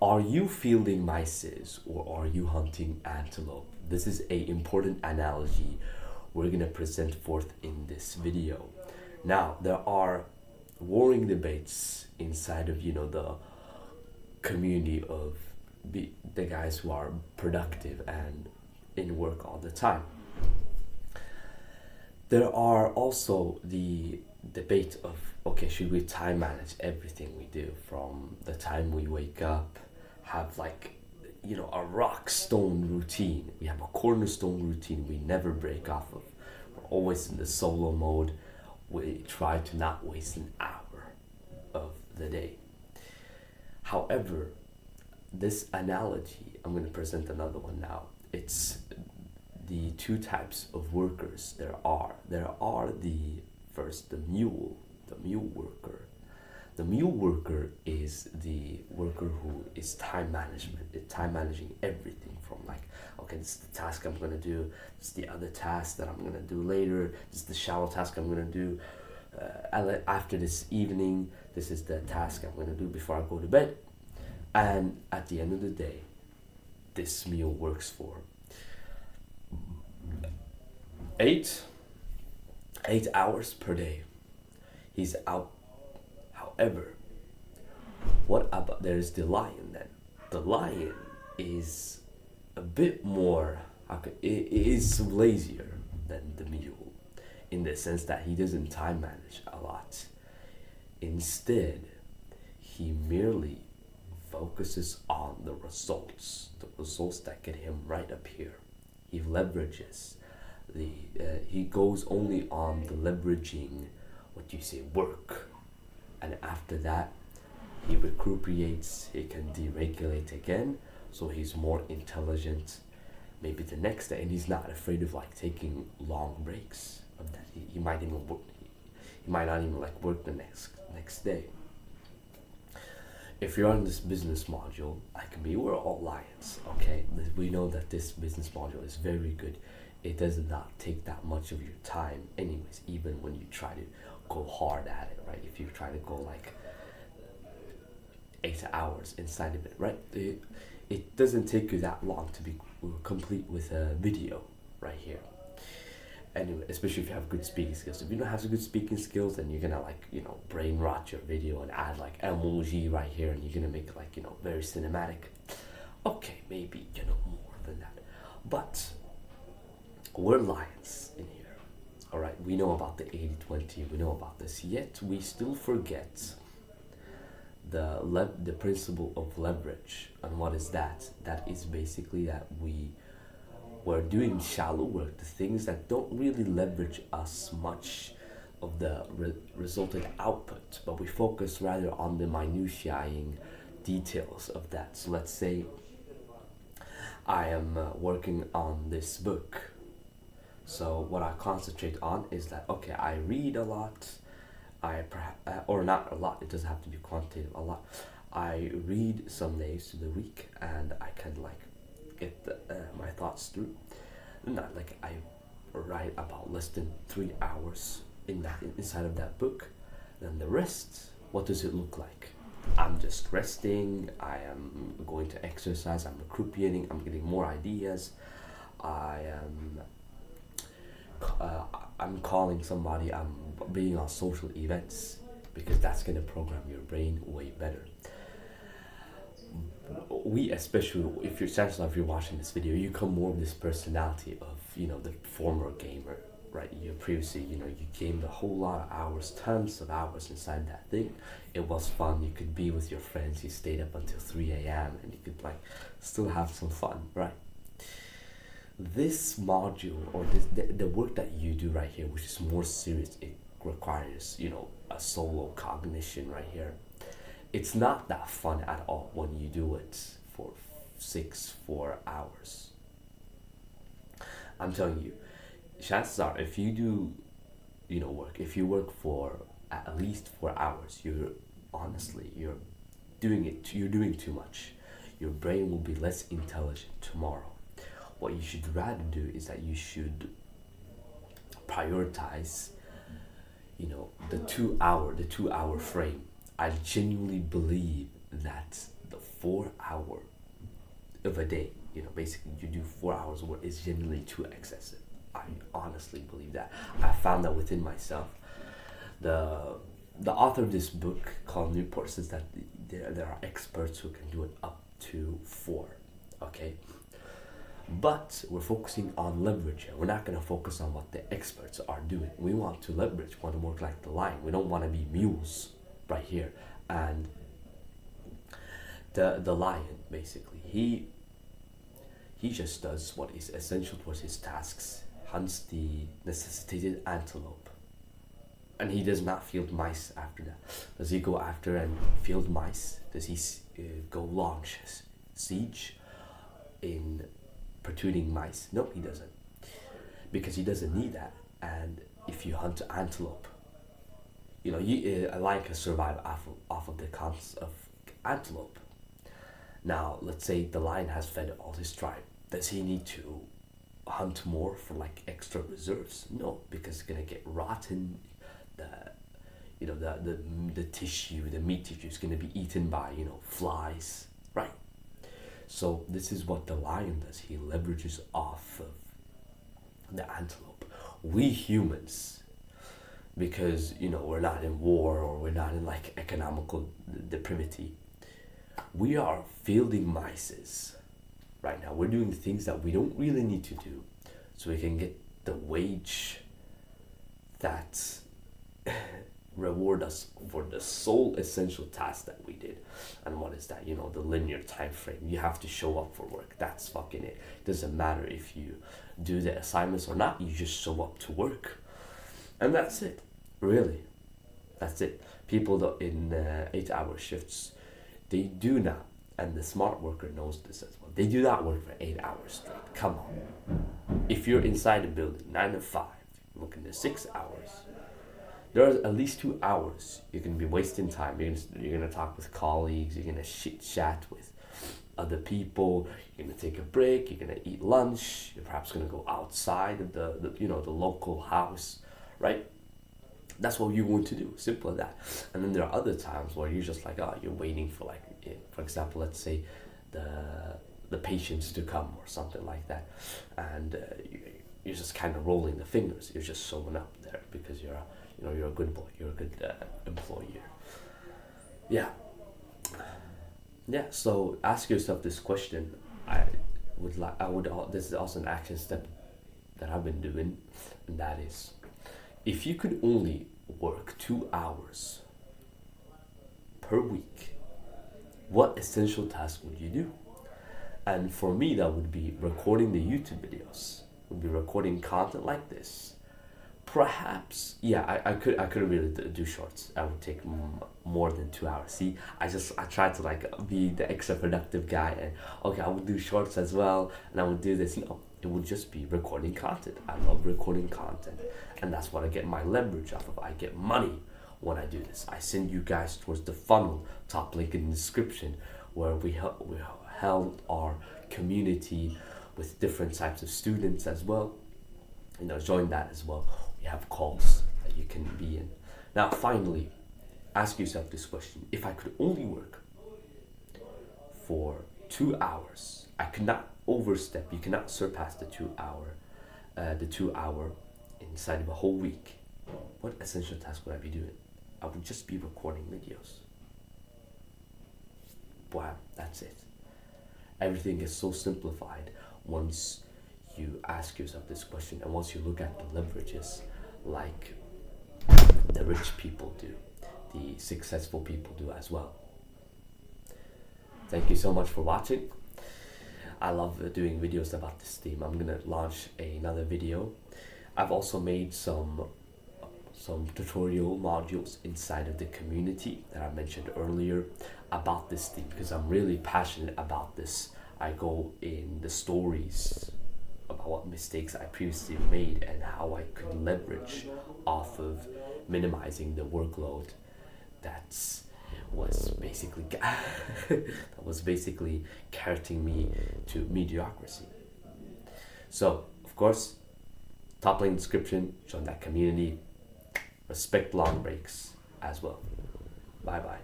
Are you fielding mices or are you hunting antelope? This is a important analogy we're going to present forth in this video. Now, there are warring debates inside of, the community of the guys who are productive and in work all the time. There are also the debate of, okay, should we time manage everything we do from the time we wake up, have like, a rock stone routine. We have a cornerstone routine we never break off of. We're always in the solo mode. We try to not waste an hour of the day. However, this analogy, I'm going to present another one now. It's the two types of workers there are. There are the mule worker. The mule worker is the worker who is time managing everything from like, okay, this is the task I'm gonna do, this is the other task that I'm gonna do later, this is the shower task I'm gonna do after this evening, this is the task I'm gonna do before I go to bed. And at the end of the day, this mule works for 8 hours per day. He's out. However, what about there's the lion then? The lion is a bit more, it is lazier than the mule in the sense that he doesn't time manage a lot. Instead, he merely focuses on the results that get him right up here. He leverages he goes only on the leveraging, work, and after that he recuperates, he can deregulate again, so he's more intelligent maybe the next day, and he's not afraid of like taking long breaks of that. He might even work, he might not even like work the next day. If you're on this business module like me, we're all lions, okay? We know that this business module is very good. It does not take that much of your time anyways, even when you try to go hard at it, right? If you try to go like 8 hours inside of it, right? It doesn't take you that long to be complete with a video right here. Anyway, especially if you have good speaking skills. If you don't have good speaking skills, then you're gonna like, brain rot your video and add like emoji right here, and you're gonna make it like, very cinematic. Okay, maybe, more than that. But we're lions in here. All right, we know about the 80-20, we know about this, yet we still forget the principle of leverage. And what is that? That is basically that we're doing shallow work, the things that don't really leverage us much of the resulted output, but we focus rather on the minutiae details of that. So let's say I am working on this book. So what I concentrate on is that, okay, I read a lot, or not a lot, it doesn't have to be quantitative, a lot. I read some days to the week, and I can like get my thoughts through. Not like I write about less than 3 hours inside of that book. Then the rest, what does it look like? I'm just resting, I am going to exercise, I'm recuperating, I'm getting more ideas, I'm calling somebody, I'm being on social events, because that's going to program your brain way better. We, especially if you're watching this video, you come more of this personality of, the former gamer, right? You previously, you gamed a whole lot of hours, tons of hours inside that thing. It was fun. You could be with your friends. You stayed up until 3 a.m. and you could like still have some fun, right? This module, or the work that you do right here, which is more serious, it requires, a solo cognition right here. It's not that fun at all when you do it for 4 hours. I'm telling you, chances are, if you do, if you work for at least 4 hours, you're doing too much. Your brain will be less intelligent tomorrow. What you should rather do is that you should prioritize, the 2 hour frame. I genuinely believe that the 4 hour of a day, basically you do 4 hours of work is generally too excessive. I honestly believe that. I found that within myself. The author of this book called Newport says that there are experts who can do it up to 4. Okay, but we're focusing on leverage here. We're not going to focus on what the experts are doing. We want to leverage. We want to work like the lion. We don't want to be mules right here. And the lion, basically, he just does what is essential towards his tasks, hunts the necessitated antelope, and he does not field mice after that. Does he go after and field mice? Does he go launch siege in protruding mice? No, he doesn't, because he doesn't need that. And if you hunt antelope, a lion can survive off of the counts of antelope. Now, let's say the lion has fed all his tribe. Does he need to hunt more for like extra reserves? No, because it's gonna get rotten. The tissue, the meat tissue is gonna be eaten by flies, right? So this is what the lion does. He leverages off of the antelope. We humans, because we're not in war or we're not in like economical depravity, we are fielding mices right now. We're doing things that we don't really need to do, so we can get the wage that reward us for the sole essential task that we did. And what is that? The linear time frame. You have to show up for work. That's fucking it. Doesn't matter if you do the assignments or not, you just show up to work. And that's it. Really. That's it. People in 8-hour shifts, they do not, and the smart worker knows this as well, they do not work for 8 hours straight. Come on. If you're inside a building 9 to 5, looking at 6 hours, there's at least 2 hours you're going to be wasting time. You're going to talk with colleagues, you're going to chat with other people, you're going to take a break, you're going to eat lunch, you're perhaps going to go outside of the local house, right? That's what you're going to do. Simple as that. And then there are other times where you're just like, you're waiting for for example, let's say the patients to come or something like that, and you're just kind of rolling the fingers. You're just showing up there because you're a good boy. You're a good employee. Yeah. So ask yourself this question. This is also an action step that I've been doing, and that is, if you could only work 2 hours per week, what essential task would you do? And for me, that would be recording the YouTube videos, would be recording content like this. Perhaps, I could really do shorts. I would take more than 2 hours. See, I tried to be the extra productive guy, and okay, I would do shorts as well, and I would do this. It would just be recording content. I love recording content, and that's what I get my leverage off of. I get money when I do this. I send you guys towards the funnel, top link in the description, where we held our community with different types of students as well. Join that as well. We have calls that you can be in. Now, finally, ask yourself this question. If I could only work for 2 hours, I could not overstep. You cannot surpass the 2 hour inside of a whole week. What essential task would I be doing? I would just be recording videos. Wow, that's it. Everything is so simplified once you ask yourself this question, and once you look at the leverages like the rich people do, the successful people do as well. Thank you so much for watching. I love doing videos about this theme. I'm gonna launch another video. I've also made some tutorial modules inside of the community that I mentioned earlier about this theme, because I'm really passionate about this. I go in the stories about what mistakes I previously made and how I could leverage off of minimizing the workload that was basically carrying me to mediocrity. So, of course, top link description, join that community. Respect long breaks as well. Bye bye.